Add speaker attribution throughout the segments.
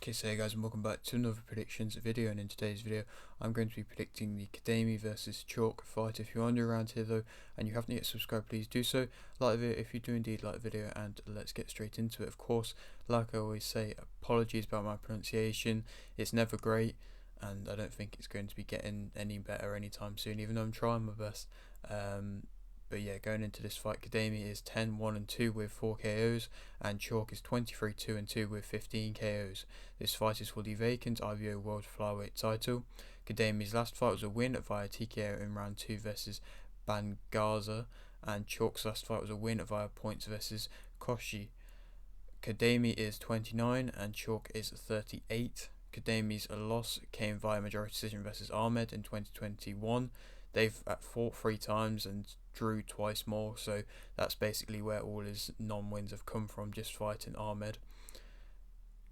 Speaker 1: Okay, so hey guys, and welcome back to another predictions video. And in today's video I'm going to be predicting the Khademi versus Chauke fight. If you're new around here though and you haven't yet subscribed, please do so. Like the video if you do indeed like the video, and let's get straight into it. Of course, like I always say, apologies about my pronunciation. It's never great, and I don't think it's going to be getting any better anytime soon, even though I'm trying my best. But yeah, going into this fight, Khademi is 10-1-2 with 4 KOs, and Chauke is 23-2-2 with 15 KOs. This fight is for the vacant IBO World Flyweight title. Khademi's last fight was a win via TKO in round 2 versus Bangaza, and Chauke's last fight was a win via points versus Koshi. Khademi is 29 and Chauke is 38. Khademi's loss came via majority decision versus Ahmed in 2021. They've fought 3 times and drew twice more, so that's basically where all his non-wins have come from, just fighting Ahmed.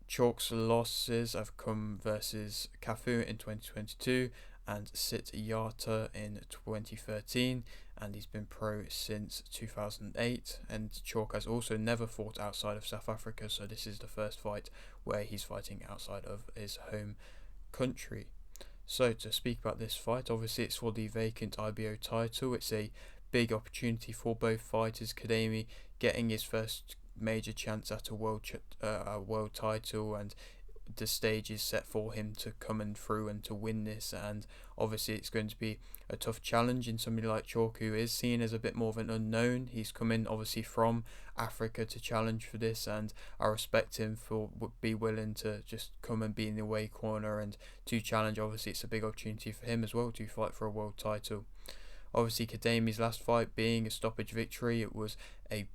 Speaker 1: Chauke's losses have come versus Cafu in 2022 and Sit Yata in 2013, and he's been pro since 2008. And Chauke has also never fought outside of South Africa, so this is the first fight where he's fighting outside of his home country. So to speak about this fight, obviously it's for the vacant IBO title. It's a big opportunity for both fighters. Khademi getting his first major chance at a world title, and the stage is set for him to come and through and to win this. And obviously it's going to be a tough challenge in somebody like Chauke, who is seen as a bit more of an unknown. He's come in obviously from Africa to challenge for this, and I respect him for be willing to just come and be in the away corner and to challenge. Obviously it's a big opportunity for him as well to fight for a world title. Obviously Khademi's last fight being a stoppage victory, it was a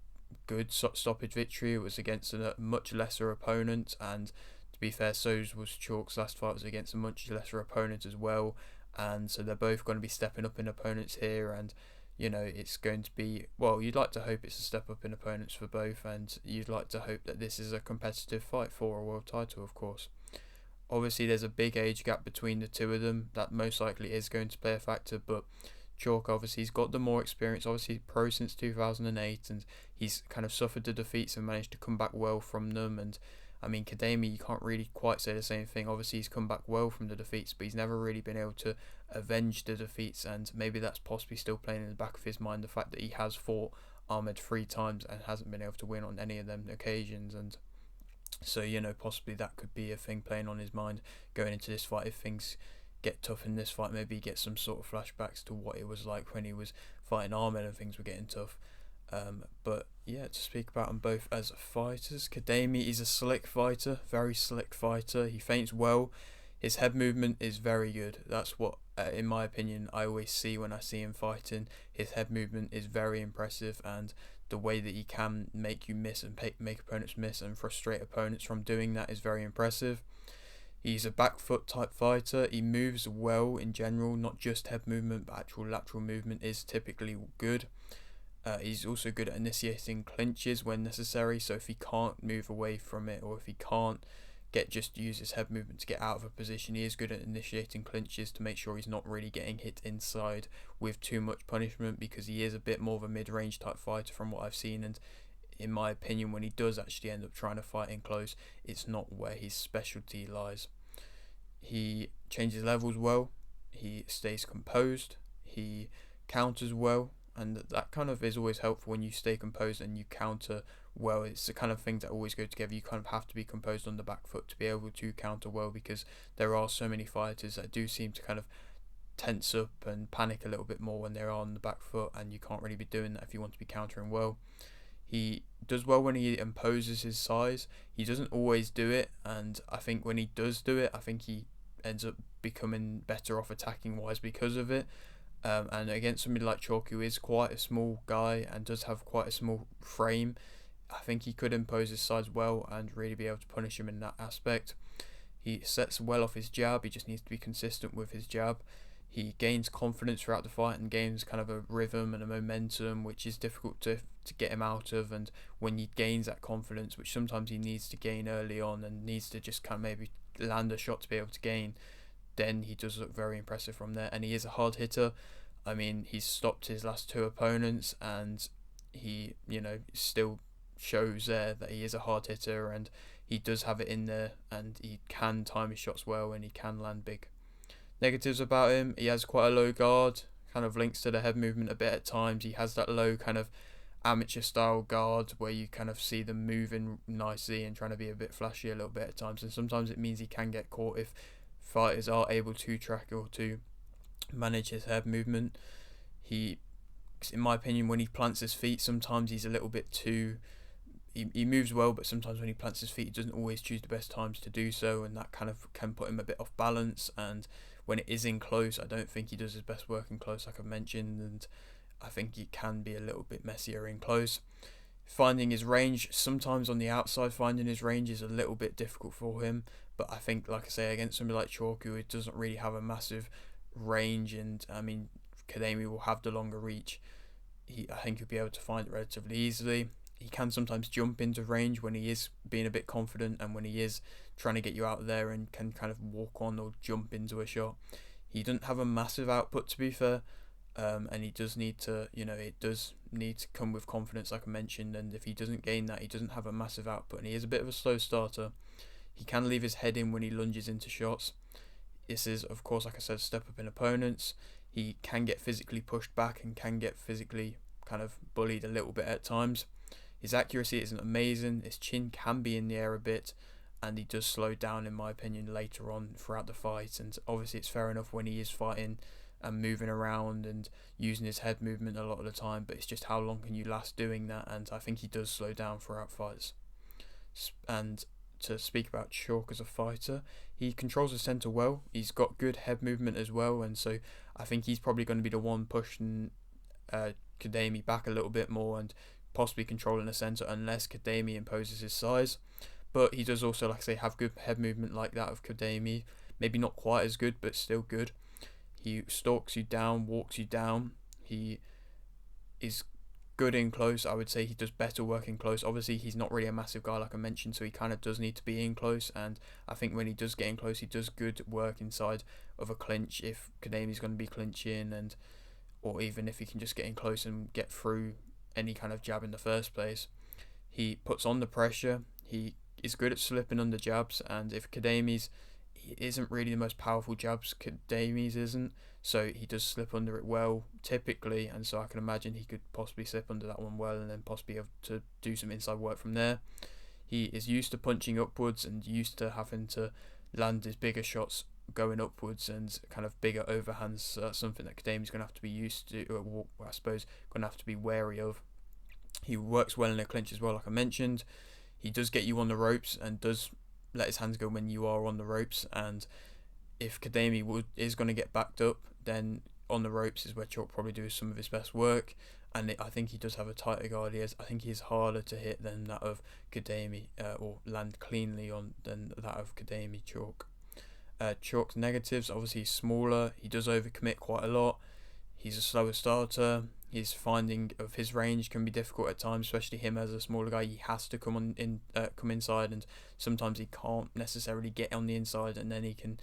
Speaker 1: good stoppage victory. It was against a much lesser opponent, and to be fair, so was Chauke's last fight was against a much lesser opponent as well. And so they're both going to be stepping up in opponents here, and you know, it's going to be, well, you'd like to hope it's a step up in opponents for both, and you'd like to hope that this is a competitive fight for a world title, of course. Obviously there's a big age gap between the two of them that most likely is going to play a factor, but Chauke obviously he's got the more experience, obviously pro since 2008, and he's kind of suffered the defeats and managed to come back well from them. And I mean, Khademi, you can't really quite say the same thing. Obviously he's come back well from the defeats, but he's never really been able to avenge the defeats, and maybe that's possibly still playing in the back of his mind, the fact that he has fought Ahmed 3 times and hasn't been able to win on any of them occasions. And so, you know, possibly that could be a thing playing on his mind going into this fight. If things get tough in this fight, maybe get some sort of flashbacks to what it was like when he was fighting Ahmed and things were getting tough. But yeah, to speak about them both as fighters, Khademi is a slick fighter, very slick fighter. He feints well. His head movement is very good. That's what, in my opinion, I always see when I see him fighting. His head movement is very impressive, and the way that he can make you miss and make opponents miss and frustrate opponents from doing that is very impressive. He's a back foot type fighter. He moves well in general, not just head movement, but actual lateral movement is typically good. He's also good at initiating clinches when necessary, so if he can't move away from it, or if he can't use his head movement to get out of a position, he is good at initiating clinches to make sure he's not really getting hit inside with too much punishment, because he is a bit more of a mid-range type fighter from what I've seen. And in my opinion, when he does actually end up trying to fight in close, it's not where his specialty lies. He changes levels well, he stays composed, he counters well, and that kind of is always helpful when you stay composed and you counter well. It's the kind of things that always go together. You kind of have to be composed on the back foot to be able to counter well, because there are so many fighters that do seem to kind of tense up and panic a little bit more when they're on the back foot, and you can't really be doing that if you want to be countering well. He does well when he imposes his size. He doesn't always do it, and I think when he does do it, I think he ends up becoming better off attacking wise because of it. And against somebody like Chauke, who is quite a small guy and does have quite a small frame, I think he could impose his size well and really be able to punish him in that aspect. He sets well off his jab. He just needs to be consistent with his jab. He gains confidence throughout the fight and gains kind of a rhythm and a momentum, which is difficult to get him out of. And when he gains that confidence, which sometimes he needs to gain early on and needs to just kind of maybe land a shot to be able to gain, then he does look very impressive from there. And he is a hard hitter. I mean, he's stopped his last 2 opponents, and he, you know, still shows there that he is a hard hitter, and he does have it in there, and he can time his shots well, and he can land big. Negatives about him: he has quite a low guard, kind of links to the head movement a bit at times. He has that low kind of amateur style guard where you kind of see them moving nicely and trying to be a bit flashy a little bit at times, and sometimes it means he can get caught if fighters are able to track or to manage his head movement. He, in my opinion, when he plants his feet, sometimes he's a little bit too. He moves well, but sometimes when he plants his feet, he doesn't always choose the best times to do so, and that kind of can put him a bit off balance. And when it is in close, I don't think he does his best work in close, like I've mentioned, and I think he can be a little bit messier in close. Finding his range, sometimes on the outside, finding his range is a little bit difficult for him, but I think, like I say, against somebody like Chauke, who doesn't really have a massive range, and I mean, Khademi will have the longer reach, I think he'll be able to find it relatively easily. He can sometimes jump into range when he is being a bit confident and when he is trying to get you out there, and can kind of walk on or jump into a shot. He doesn't have a massive output, to be fair, and he does need to, it does need to come with confidence, like I mentioned, and if he doesn't gain that, he doesn't have a massive output, and he is a bit of a slow starter. He can leave his head in when he lunges into shots. This is, of course, like I said, step up in opponents. He can get physically pushed back and can get physically kind of bullied a little bit at times. His accuracy isn't amazing, his chin can be in the air a bit, and he does slow down, in my opinion, later on throughout the fight. And obviously it's fair enough when he is fighting and moving around and using his head movement a lot of the time, but it's just how long can you last doing that, and I think he does slow down throughout fights. And to speak about Chauke as a fighter, he controls the centre well, he's got good head movement as well, and so I think he's probably going to be the one pushing Khademi back a little bit more and possibly controlling the centre, unless Khademi imposes his size. But he does also, like I say, have good head movement like that of Khademi. Maybe not quite as good, but still good. He stalks you down, walks you down. He is good in close. I would say he does better work in close. Obviously, he's not really a massive guy, like I mentioned, so he kind of does need to be in close. And I think when he does get in close, he does good work inside of a clinch if Khademi's going to be clinching, and or even if he can just get in close and get through any kind of jab in the first place. He puts on the pressure. He is good at slipping under jabs, and if Khademi's, he isn't really the most powerful jabs, Khademi's isn't, so he does slip under it well typically, and so I can imagine he could possibly slip under that one well and then possibly able to do some inside work from there. He is used to punching upwards and used to having to land his bigger shots going upwards and kind of bigger overhands, so that's something that Khademi's going to have to be used to, or I suppose going to have to be wary of. He works well in a clinch as well, like I mentioned. He does get you on the ropes and does let his hands go when you are on the ropes, and if Khademi is going to get backed up, then on the ropes is where Chauke probably does some of his best work, and I think he does have a tighter guard. I think he's harder to hit than that of Khademi, or land cleanly on than that of Khademi Chauke. Chauke's negatives: obviously he's smaller, he does overcommit quite a lot, he's a slower starter, his finding of his range can be difficult at times, especially him as a smaller guy. He has to come inside, and sometimes he can't necessarily get on the inside, and then he can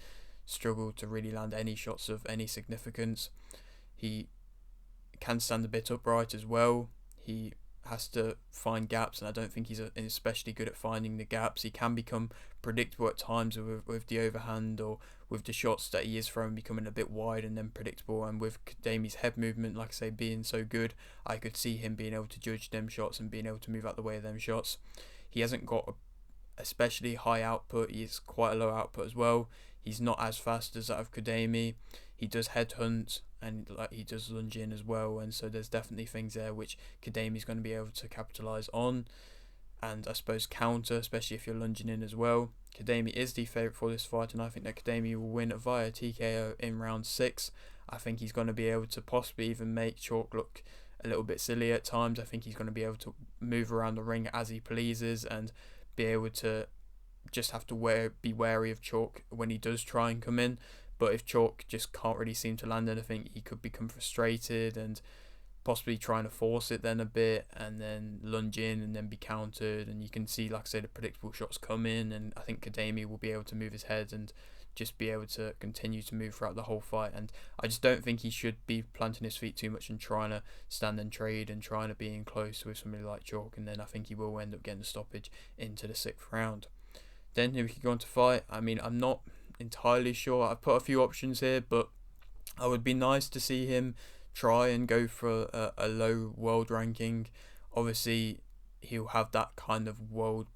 Speaker 1: struggle to really land any shots of any significance. He can stand a bit upright as well. He has to find gaps, and I don't think he's especially good at finding the gaps. He can become predictable at times with the overhand, or with the shots that he is throwing becoming a bit wide and then predictable, and with Khademi's head movement, like I say, being so good, I could see him being able to judge them shots and being able to move out the way of them shots. He hasn't got especially high output, he's quite a low output as well. He's not as fast as that of Khademi. He does headhunt, and he does lunge in as well, and so there's definitely things there which Khademi's going to be able to capitalise on, and I suppose counter, especially if you're lunging in as well. Khademi is the favourite for this fight, and I think that Khademi will win via TKO in round 6. I think he's going to be able to possibly even make Chauke look a little bit silly at times. I think he's going to be able to move around the ring as he pleases and be able to just have to be wary of Chauke when he does try and come in. But if Chauke just can't really seem to land anything, he could become frustrated and possibly trying to force it then a bit and then lunge in and then be countered. And you can see, like I say, the predictable shots come in, and I think Khademi will be able to move his head and just be able to continue to move throughout the whole fight. And I just don't think he should be planting his feet too much and trying to stand and trade and trying to be in close with somebody like Chauke, and then I think he will end up getting the stoppage into the 6th round. Then if we could go on to fight, I mean, I'm not entirely sure. I've put a few options here, but I would be nice to see him try and go for a low world ranking. Obviously, he'll have that kind of world.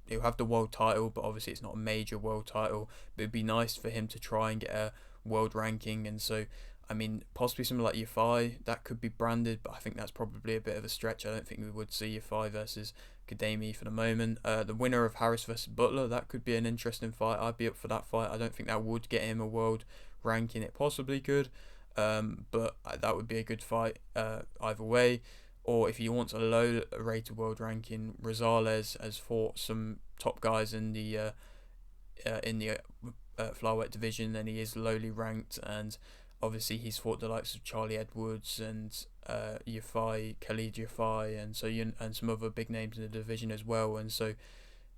Speaker 1: He'll have the world title, but obviously it's not a major world title. But it'd be nice for him to try and get a world ranking, and so I mean, possibly something like Yafai that could be branded, but I think that's probably a bit of a stretch. I don't think we would see Yafai versus Khademi for the moment. The winner of Harris versus Butler, that could be an interesting fight. I'd be up for that fight. I don't think that would get him a world ranking. It possibly could, but that would be a good fight either way. Or if he wants a low rated world ranking, Rosales has fought some top guys in the flyweight division, and he is lowly ranked. And obviously he's fought the likes of Charlie Edwards and Khalid Yafai, and and some other big names in the division as well. And so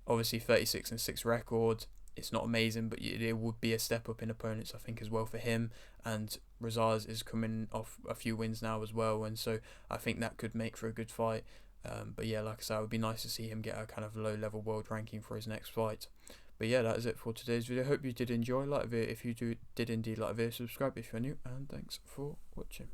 Speaker 1: obviously 36-6 record. It's not amazing, but it would be a step up in opponents, I think, as well for him. And Rosales is coming off a few wins now as well, and so I think that could make for a good fight. But yeah, like I said, it would be nice to see him get a kind of low level world ranking for his next fight. But yeah, that is it for today's video. Hope you did enjoy. Like the video if you did indeed like the video, subscribe if you're new, and thanks for watching.